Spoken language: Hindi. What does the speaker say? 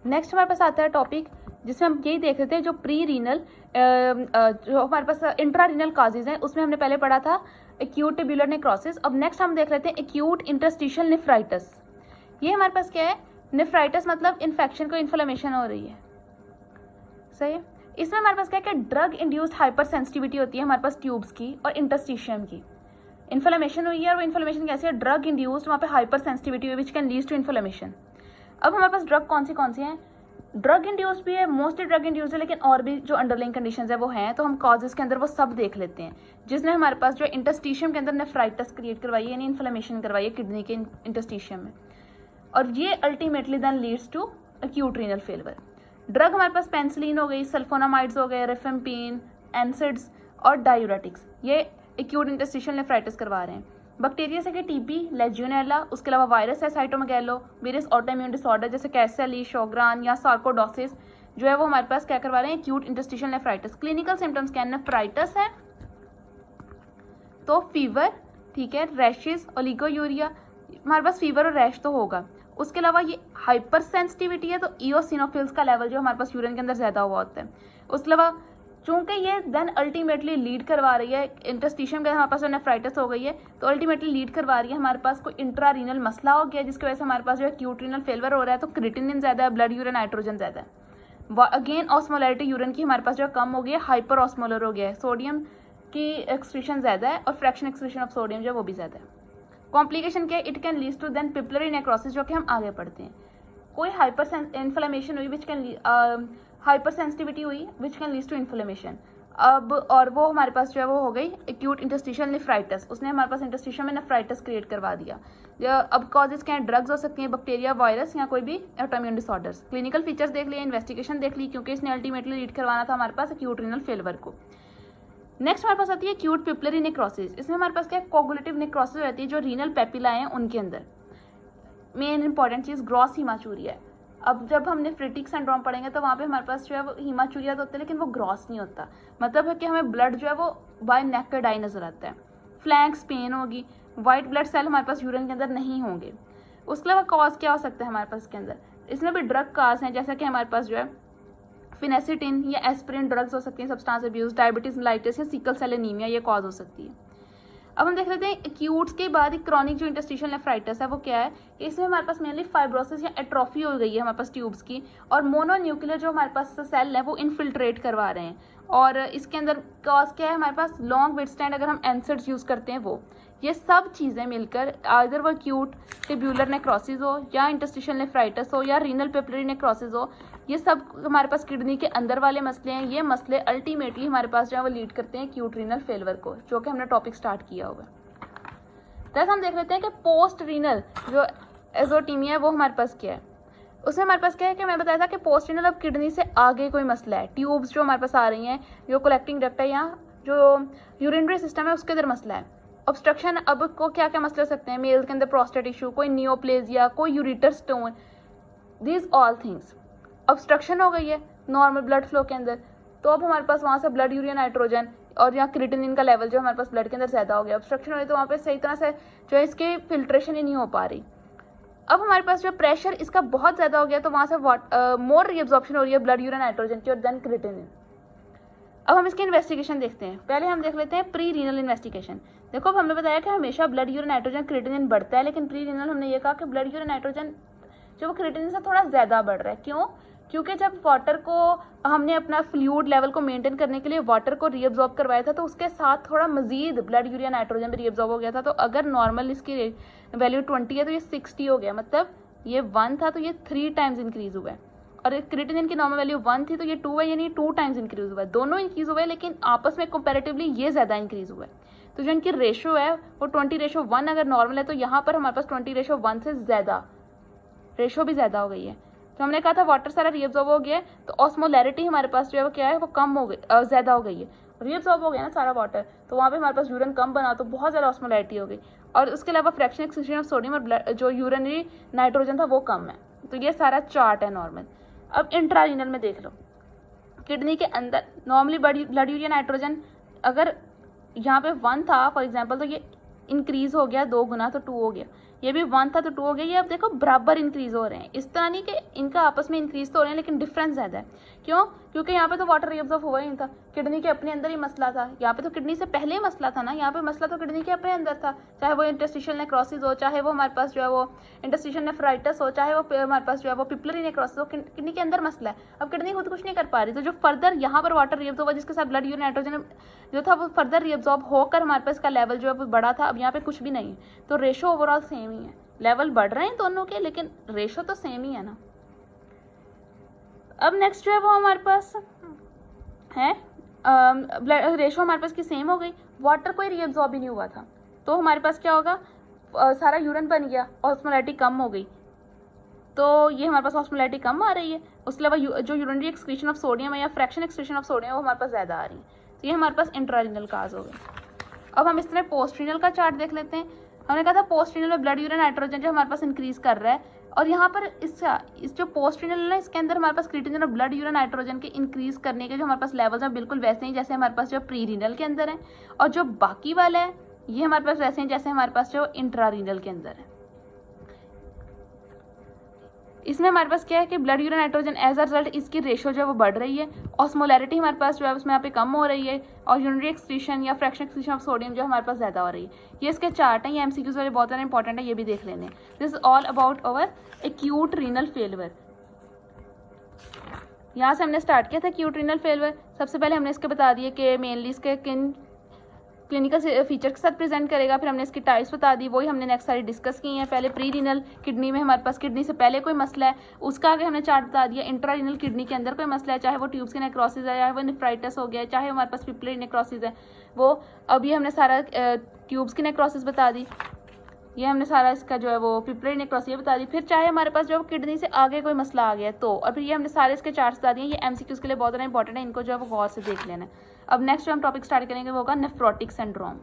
नेक्स्ट हमारे पास आता है टॉपिक जिसमें हम यही देख रहे थे, जो प्री रीनल जो हमारे पास इंट्रा रीनल काजेज हैं, उसमें हमने पहले पढ़ा था एक्यूट ट्यूबुलर नेक्रोसिस। अब नेक्स्ट हम देख लेते हैं एक्यूट इंटरस्टिशियल नेफ्राइटिस। ये हमारे पास क्या है, नेफ्राइटिस मतलब इन्फेक्शन को इन्फ्लेमेशन हो रही है, सही है। इसमें हमारे पास क्या है कि ड्रग इंड्यूस्ड हाइपर सेंसिटिविटी होती है हमारे पास ट्यूब्स की और इंटरस्टिशियम की। इन्फ्लेमेशन हुई है और वो इन्फ्लेमेशन कैसे है, ड्रग इंड्यूस्ड, वहाँ पे हाइपर सेंसिटिविटी हुई which can lead to inflammation. अब हमारे पास ड्रग कौन सी हैं, ड्रग इंड्यूस्ड भी है, मोस्टली ड्रग इंड्यूस्ड है, लेकिन और भी जो अंडरलाइंग कंडीशंस है वो हैं, तो हम कॉजेज के अंदर वो सब देख लेते हैं, जिसने हमारे पास जो इंटरस्टिशियम के अंदर नेफ्राइटिस क्रिएट करवाई है, यानी इन्फ्लेमेशन करवाई है किडनी के इंटरस्टिशियम में, और ये ultimately then leads to acute renal failure. Drug हमारे पास पेंसिलिन हो गई, सल्फोनामाइड्स हो गए, रिफेम्पिन, एनसिड्स और डायूरेटिक्स, ये एक्यूट इंटरस्टिशियल नेफ्राइटिस करवा रहे हैं। बैक्टीरिया से कि टीबी, लेजियोनेला, उसके अलावा वायरस है साइटोमेगालो, वेरियस ऑटोइम्यून डिसऑर्डर जैसे कैसेली, शोग्रान या सार्कोडोसिस, जो है वो हमारे पास क्या करवा रहे हैं, acute interstitial nephritis. Clinical symptoms क्या है, नेफ्राइटिस है तो फीवर, ठीक है, रैशेस, ओलिगोयूरिया, हमारे पास फीवर और रैश तो होगा। उसके अलावा ये हाइपर सेंसिटिविटी है तो इओसिनोफिल्स का लेवल जो हमारे पास यूरिन के अंदर ज़्यादा हुआ होता है। उसके अलावा चूंकि ये देन अल्टीमेटली लीड करवा रही है इंटरस्टिशियम के, हमारे पास जो नेफ्राइटिस हो गई है तो अल्टीमेटली लीड करवा रही है हमारे पास कोई इंट्रा रीनल मसला हो गया, जिसकी वजह से हमारे पास जो है एक्यूट रीनल फेलियर हो रहा है। तो क्रिएटिनिन ज़्यादा है, ब्लड यूरिन नाइट्रोजन ज़्यादा है, अगेन ऑस्मोलैरिटी यूरिन की हमारे पास जो कम हो गई है, हाइपर ऑस्मोलर हो गया है, सोडियम की एक्सक्रीशन ज़्यादा है और फ्रैक्शन एक्सक्रीशन ऑफ सोडियम जो है वो भी ज़्यादा है। कॉम्प्लिकेशन क्या है, it can lead to then papillary necrosis, जो कि हम आगे पढ़ते हैं। कोई हाइपर इन्फ्लेमेशन हुई विच कैन हाइपर सेंसिटिविटी हुई which can lead to inflammation. अब और वो हमारे पास जो है वो हो गई एक्यूट इंटरस्टिशियल नेफ्राइटिस, उसने हमारे पास इंटरस्टिशियल में नेफ्राइटिस क्रिएट करवा दिया। अब कॉजेज क्या है, ड्रग्स हो सकती हैं, बैक्टीरिया, वायरस या कोई भी ऑटोइम्यून डिसऑर्डर्स। क्लिनिकल फीचर्स देख लिए, इन्वेस्टिगेशन देख ली, क्योंकि इसने अल्टीमेटली लीड करवाना था हमारे पास एक्यूट रीनल फेलियर को। नेक्स्ट हमारे पास आती है एक्यूट पिपलरी नेक्रोसिस। इसमें हमारे पास क्या है, कोगुलेटिव नेक्रोसिस रहती है जो रीनल पेपिला हैं उनके अंदर। मेन इंपॉर्टेंट चीज़ ग्रॉस हीमाचूरिया है। अब जब हम नेफ्रेटिक सिंड्रोम पढ़ेंगे तो वहाँ पे हमारे पास जो है वो हीमाचूरिया तो होता है, लेकिन वो ग्रॉस नहीं होता, मतलब है कि हमें ब्लड जो है वो बाय नेक का डाई नजर आता है। फ्लैंक्स पेन होगी, वाइट ब्लड सेल हमारे पास यूरिन के अंदर नहीं होंगे। उसके अलावा कॉज क्या हो सकता है हमारे पास इसके अंदर, इसमें भी ड्रग काज हैं, जैसा कि हमारे पास जो है फिनेसिटिन या एस्पिरिन ड्रग्स हो सकती हैं, सब्सटेंस अब्यूज, डायबिटीज मेलाइटिस या सिकल सेल एनीमिया, ये कॉज हो सकती है। अब हम देख लेते हैं एक्यूट्स के बाद एक क्रॉनिक जो इंटरस्टिशियल नेफ्राइटिस है वो क्या है, इसमें हमारे पास मेनली फाइब्रोसिस या एट्रोफी हो गई है हमारे पास ट्यूब्स की, और मोनोन्यूक्लियर जो हमारे पास सेल है वो इनफिल्ट्रेट करवा रहे हैं। और इसके अंदर कॉज क्या है हमारे पास, लॉन्ग विथस्टैंड अगर हम एनसिड्स यूज करते हैं वो, ये सब चीज़ें मिलकर आइदर वो एक्यूट ट्यूबुलर नेक्रोसिस हो या इंटरस्टिशियल नेफ्राइटिस हो या रीनल पेपिलरी नेक्रोसिस हो, ये सब हमारे पास किडनी के अंदर वाले मसले हैं। ये मसले अल्टीमेटली हमारे पास जो है वो लीड करते हैं एक्यूट रीनल फेलियर को, जो कि हमने टॉपिक स्टार्ट किया होगा। तो हम देख लेते हैं कि पोस्ट रीनल जो एजोटीमिया है वो हमारे पास क्या है। उसमें हमारे पास क्या है कि मैं बताया था कि पोस्ट रीनल अब किडनी से आगे कोई मसला है, ट्यूब्स जो हमारे पास आ रही हैं, जो कलेक्टिंग डक्ट है या जो यूरिनरी सिस्टम है उसके अंदर मसला है। ऑब्स्ट्रक्शन अब को क्या क्या मसले हो सकते हैं, मेल के अंदर प्रोस्टेट इशू, कोई नियोप्लेजिया, कोई ureter stone, these all things. Obstruction हो गई है नॉर्मल ब्लड फ्लो के अंदर, तो अब हमारे पास वहाँ से ब्लड यूरिया नाइट्रोजन और यहाँ क्रिएटिनिन का लेवल जो हमारे पास ब्लड के अंदर ज़्यादा हो गया, ऑब्स्ट्रक्शन हो गई तो वहाँ पे सही तरह से जो है इसकी फिल्ट्रेशन ही नहीं हो पा रही। अब हमारे पास जो प्रेशर इसका बहुत ज़्यादा हो गया तो वहाँ से मोर रीअब्जॉर्प्शन हो रही है ब्लड यूरिया नाइट्रोजन की और देन क्रिएटिनिन। अब हम इसकी इन्वेस्टिगेशन देखते हैं। पहले हम देख लेते हैं प्री रीनल इन्वेस्टिगेशन। देखो अब हमने बताया कि हमेशा ब्लड यूरिन नाइट्रोजन क्रिएटिनिन बढ़ता है, लेकिन प्री रीनल हमने ये कहा कि ब्लड यूरिन नाइट्रोजन जो वो क्रिएटिनिन से थोड़ा ज़्यादा बढ़ रहा है। क्यों? क्योंकि जब वाटर को हमने अपना फ्लूइड लेवल को मेंटेन करने के लिए वाटर को रीअब्जॉर्ब करवाया था तो उसके साथ थोड़ा मजीद ब्लड यूरिया नाइट्रोजन भी रीअब्जॉर्ब हो गया था। तो अगर नॉर्मल इसकी वैल्यू 20 है तो ये 60 हो गया, मतलब ये 1 था तो ये 3 टाइम्स इंक्रीज हुआ है। और क्रिएटिनिन की नॉर्मल वैल्यू 1 थी तो ये 2 है, यानी 2 टाइम्स इंक्रीज हुआ है। दोनों इंक्रीज हुए लेकिन आपस में कंपैरेटिवली ये ज़्यादा इंक्रीज हुआ है। तो जो इनकी रेशो है वो 20:1 अगर नॉर्मल है तो यहाँ पर हमारे पास 20:1 से ज़्यादा रेशो भी ज़्यादा हो गई है। तो हमने कहा था वाटर सारा रीअब्जॉर्ब हो गया है तो ऑस्मोलैरिटी हमारे पास जो है वो क्या है, वो कम हो गई, ज़्यादा हो गई है। रीअब्जॉर्ब हो गया ना सारा वाटर, तो वहाँ पे हमारे पास यूरिन कम बना तो बहुत ज़्यादा ऑस्मोलैरिटी हो गई। और उसके अलावा फ्रैक्शन एक्सक्रीशन ऑफ सोडियम और ब्लड जो यूरिनरी नाइट्रोजन था वो कम है। तो ये सारा चार्ट है नॉर्मल। अब इंट्रारीनल में देख लो, किडनी के अंदर नॉर्मली ब्लड यूरिया नाइट्रोजन अगर यहाँ पे 1 था फॉर एग्जांपल तो ये इंक्रीज हो गया 2 गुना तो 2 हो गया। ये भी 1 था तो 2 हो गया। ये अब देखो बराबर इंक्रीज हो रहे हैं, इस तरह नहीं कि इनका आपस में इंक्रीज तो हो रहे हैं लेकिन डिफरेंस ज़्यादा है। क्यों? क्योंकि यहाँ पे तो वाटर रीअब्जॉर्ब हुआ ही नहीं था, किडनी के अपने अंदर ही मसला था। यहाँ पे तो किडनी से पहले ही मसला था ना, यहाँ पे मसला तो किडनी के अपने अंदर था, चाहे वो इंटरस्टिशियल नेक्रोसिस हो, चाहे वो हमारे पास जो है वो इंटरस्टिशियल नेफ्राइटिस हो, चाहे वो हमारे पास जो है वो पिपलरी नेक्रोसिस हो, किडनी के अंदर मसला है। अब किडनी खुद कुछ नहीं कर पा रही, तो जो फर्दर यहाँ पर वाटर रीअब्जॉर्ब हुआ जिसके साथ ब्लड यूरिन नाइट्रोजन जो था वो फर्दर रीअब्जॉर्ब होकर हमारे पास इसका लेवल जो है वो बढ़ा था। अब यहाँ पे कुछ भी नहीं है, तो रेशो ओवरऑल सेम ही है, लेवल बढ़ रहे हैं दोनों के लेकिन रेशो तो सेम ही है ना। अब नेक्स्ट जो है वो हमारे पास है ब्लड रेशो हमारे पास की सेम हो गई, वाटर कोई रीअब्जॉर्ब ही नहीं हुआ था, तो हमारे पास क्या होगा, सारा यूरिन बन गया, ऑस्मोलैरिटी कम हो गई, तो ये हमारे पास ऑस्मोलैरिटी कम आ रही है। उसके अलावा जो यूरिनरी एक्सक्रीशन ऑफ सोडियम है या फ्रैक्शन एक्सक्रीशन ऑफ सोडियम वो हमारे पास ज़्यादा आ रही है, तो ये हमारे पास इंट्रारीनल काज हो गई। अब हम इस तरह पोस्ट्रीनल का चार्ट देख लेते हैं। हमने कहा था पोस्ट्रीनल में ब्लड यूरिन नाइट्रोजन जो हमारे पास इंक्रीज कर रहा है, और यहाँ पर इस जो पोस्ट्रीनल है ना इसके अंदर हमारे पास क्रिएटिनिन और ब्लड यूरिन नाइट्रोजन के इंक्रीज करने के जो हमारे पास लेवल्स हैं बिल्कुल वैसे ही जैसे हमारे पास जो प्री रीनल के अंदर है, और जो बाकी वाला है ये हमारे पास वैसे ही जैसे हमारे पास जो इंट्रारीनल के अंदर है। इसमें हमारे पास क्या है कि blood urine nitrogen as a result इसकी रेशो जो है वो बढ़ रही है, ऑस्मोलैरिटी हमारे पास जो है उसमें यहाँ पे कम हो रही है, और यूरिनरी एक्सक्रीशन या फ्रैक्शन एक्सक्रीशन ऑफ सोडियम जो हमारे पास ज़्यादा हो रही है। ये इसके चार्ट हैं, ये एमसीक्यूज वाले बहुत ज़्यादा इंपॉर्टेंट है, ये भी देख लेने। This is all about our acute renal failure. यहाँ से हमने स्टार्ट किया था एक्यूट रीनल फेलियर। सबसे पहले हमने इसके बता दिए कि मेनली इसके किन क्लिनिकल फीचर के साथ प्रेजेंट करेगा, फिर हमने इसकी टाइप्स बता दी, वही हमने नेक्स्ट सारी डिस्कस की हैं। पहले प्री रीनल किडनी में हमारे पास किडनी से पहले कोई मसला है, उसका आगे हमने चार्ट बता दिया। इंट्रा रीनल किडनी के अंदर कोई मसला है, चाहे वो ट्यूब्स की नेक्रोसिस है, चाहे वो नेफ्राइटिस हो गया, चाहे हमारे पास पिपलरी नेक्रोसिस है, वो अभी हमने सारा ट्यूब्स की नेक्रोसिस बता दी, ये हमने सारा इसका जो है वो पिपलरी नेक्रोसिस बता दी। फिर चाहे हमारे पास जो किडनी से आगे कोई मसला आ गया तो, और फिर ये हमने सारे इसके चार्ट्स बता दिए। ये एमसीक्यूज के लिए बहुत ज़्यादा इंपॉर्टेंट है, इनको जो है वो गौर से देख लेना है। अब नेक्स्ट जो हम टॉपिक स्टार्ट करेंगे वो होगा नेफ्रोटिक सिंड्रोम।